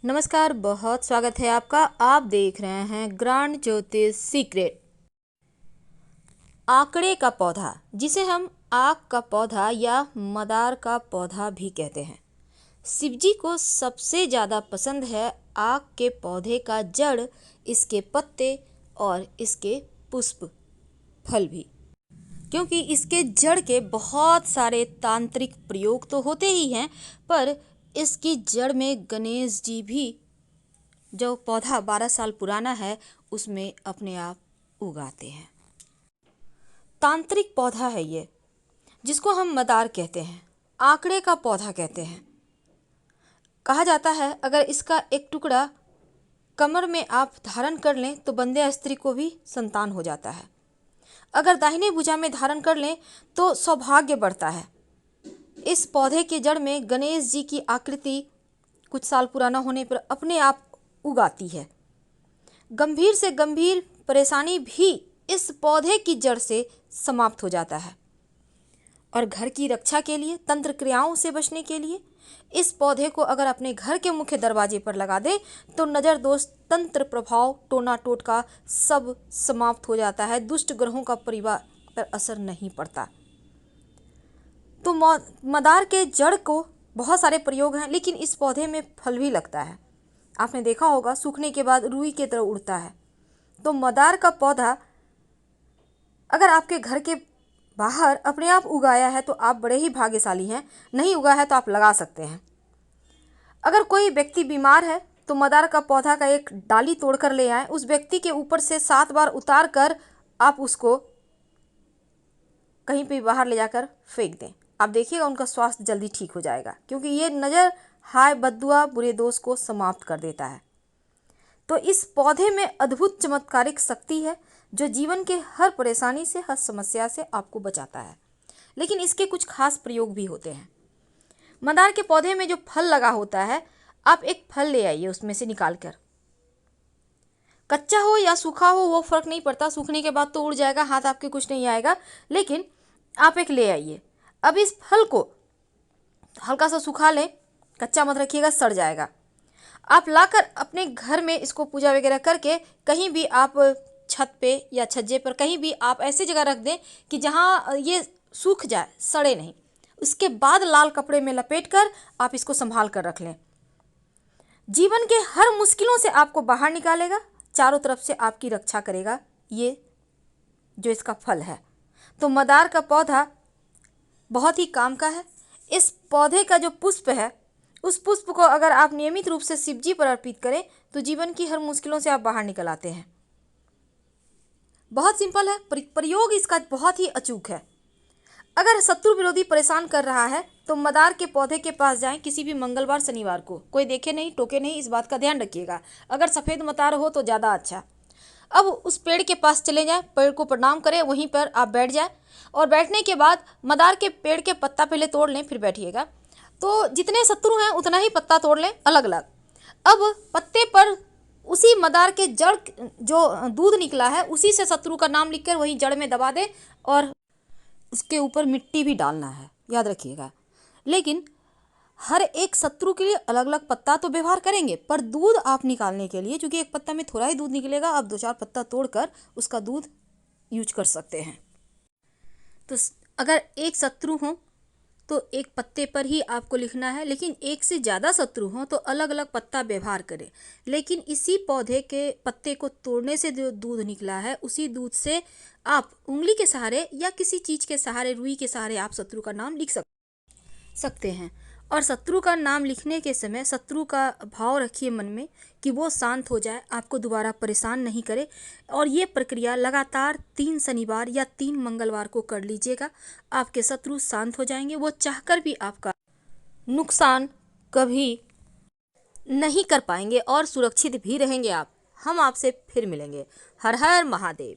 नमस्कार, बहुत स्वागत है आपका। आप देख रहे हैं ग्रांड ज्योतिष सीक्रेट। आंकड़े का पौधा, जिसे हम आक का पौधा या मदार का पौधा भी कहते हैं, शिवजी को सबसे ज़्यादा पसंद है आक के पौधे का जड़, इसके पत्ते और इसके पुष्प, फल भी। क्योंकि इसके जड़ के बहुत सारे तांत्रिक प्रयोग तो होते ही हैं, पर इसकी जड़ में गणेश जी भी, जो पौधा 12 साल पुराना है, उसमें अपने आप उगाते हैं। तांत्रिक पौधा है ये, जिसको हम मदार कहते हैं, आंकड़े का पौधा कहते हैं। कहा जाता है अगर इसका एक टुकड़ा कमर में आप धारण कर लें तो बंदे स्त्री को भी संतान हो जाता है। अगर दाहिने भुजा में धारण कर लें तो सौभाग्य बढ़ता है। इस पौधे के जड़ में गणेश जी की आकृति कुछ साल पुराना होने पर अपने आप उगाती है। गंभीर से गंभीर परेशानी भी इस पौधे की जड़ से समाप्त हो जाता है। और घर की रक्षा के लिए, तंत्र क्रियाओं से बचने के लिए इस पौधे को अगर अपने घर के मुख्य दरवाजे पर लगा दें तो नज़र दोष, तंत्र प्रभाव, टोना टोटका सब समाप्त हो जाता है। दुष्ट ग्रहों का परिवार पर असर नहीं पड़ता। तो मदार के जड़ को बहुत सारे प्रयोग हैं, लेकिन इस पौधे में फल भी लगता है। आपने देखा होगा सूखने के बाद रुई की तरह उड़ता है। तो मदार का पौधा अगर आपके घर के बाहर अपने आप उगाया है तो आप बड़े ही भाग्यशाली हैं। नहीं उगा है तो आप लगा सकते हैं। अगर कोई व्यक्ति बीमार है तो मदार का पौधा का एक डाली तोड़कर ले आए, उस व्यक्ति के ऊपर से 7 बार उतार कर आप उसको कहीं पे बाहर ले जाकर फेंक दें। आप देखिएगा उनका स्वास्थ्य जल्दी ठीक हो जाएगा, क्योंकि ये नज़र, हाय, बद्दुआ, बुरे दोष को समाप्त कर देता है। तो इस पौधे में अद्भुत चमत्कारिक शक्ति है, जो जीवन के हर परेशानी से, हर समस्या से आपको बचाता है। लेकिन इसके कुछ खास प्रयोग भी होते हैं। मंदार के पौधे में जो फल लगा होता है, आप एक फल ले आइए उसमें से निकाल कर। कच्चा हो या सूखा हो वो फर्क नहीं पड़ता, सूखने के बाद तो उड़ जाएगा, हाथ आपके कुछ नहीं आएगा, लेकिन आप एक ले आइए। अब इस फल को हल्का सा सुखा लें, कच्चा मत रखिएगा, सड़ जाएगा। आप लाकर अपने घर में इसको पूजा वगैरह करके कहीं भी आप छत पे या छज्जे पर कहीं भी आप ऐसी जगह रख दें कि जहाँ ये सूख जाए, सड़े नहीं। उसके बाद लाल कपड़े में लपेट कर आप इसको संभाल कर रख लें। जीवन के हर मुश्किलों से आपको बाहर निकालेगा, चारों तरफ से आपकी रक्षा करेगा ये जो इसका फल है। तो मदार का पौधा बहुत ही काम का है। इस पौधे का जो पुष्प है, उस पुष्प को अगर आप नियमित रूप से शिव जी पर अर्पित करें तो जीवन की हर मुश्किलों से आप बाहर निकल आते हैं। बहुत सिंपल है, प्रयोग इसका बहुत ही अचूक है। अगर शत्रु विरोधी परेशान कर रहा है तो मदार के पौधे के पास जाएं किसी भी मंगलवार, शनिवार को। कोई देखे नहीं, टोके नहीं, इस बात का ध्यान रखिएगा। अगर सफ़ेद मदार हो तो ज़्यादा अच्छा। अब उस पेड़ के पास चले जाएं, पेड़ को प्रणाम करें, वहीं पर आप बैठ जाएं और बैठने के बाद मदार के पेड़ के पत्ता पहले तोड़ लें, फिर बैठिएगा। तो जितने शत्रु हैं उतना ही पत्ता तोड़ लें अलग अलग। अब पत्ते पर उसी मदार के जड़ जो दूध निकला है उसी से शत्रु का नाम लिखकर वहीं जड़ में दबा दें और उसके ऊपर मिट्टी भी डालना है, याद रखिएगा। लेकिन हर एक शत्रु के लिए अलग अलग पत्ता तो व्यवहार करेंगे, पर दूध आप निकालने के लिए, क्योंकि एक पत्ता में थोड़ा ही दूध निकलेगा, आप 2-4 पत्ता तोड़कर उसका दूध यूज कर सकते हैं। तो अगर एक शत्रु हो तो एक पत्ते पर ही आपको लिखना है, लेकिन एक से ज़्यादा शत्रु हो तो अलग अलग पत्ता व्यवहार करें। लेकिन इसी पौधे के पत्ते को तोड़ने से जो दूध निकला है, उसी दूध से आप उंगली के सहारे या किसी चीज़ के सहारे, रुई के सहारे आप शत्रु का नाम लिख सकते हैं। और शत्रु का नाम लिखने के समय शत्रु का भाव रखिए मन में कि वो शांत हो जाए, आपको दोबारा परेशान नहीं करे। और ये प्रक्रिया लगातार 3 शनिवार या 3 मंगलवार को कर लीजिएगा। आपके शत्रु शांत हो जाएंगे, वो चाहकर भी आपका नुकसान कभी नहीं कर पाएंगे और सुरक्षित भी रहेंगे आप। हम आपसे फिर मिलेंगे। हर हर महादेव।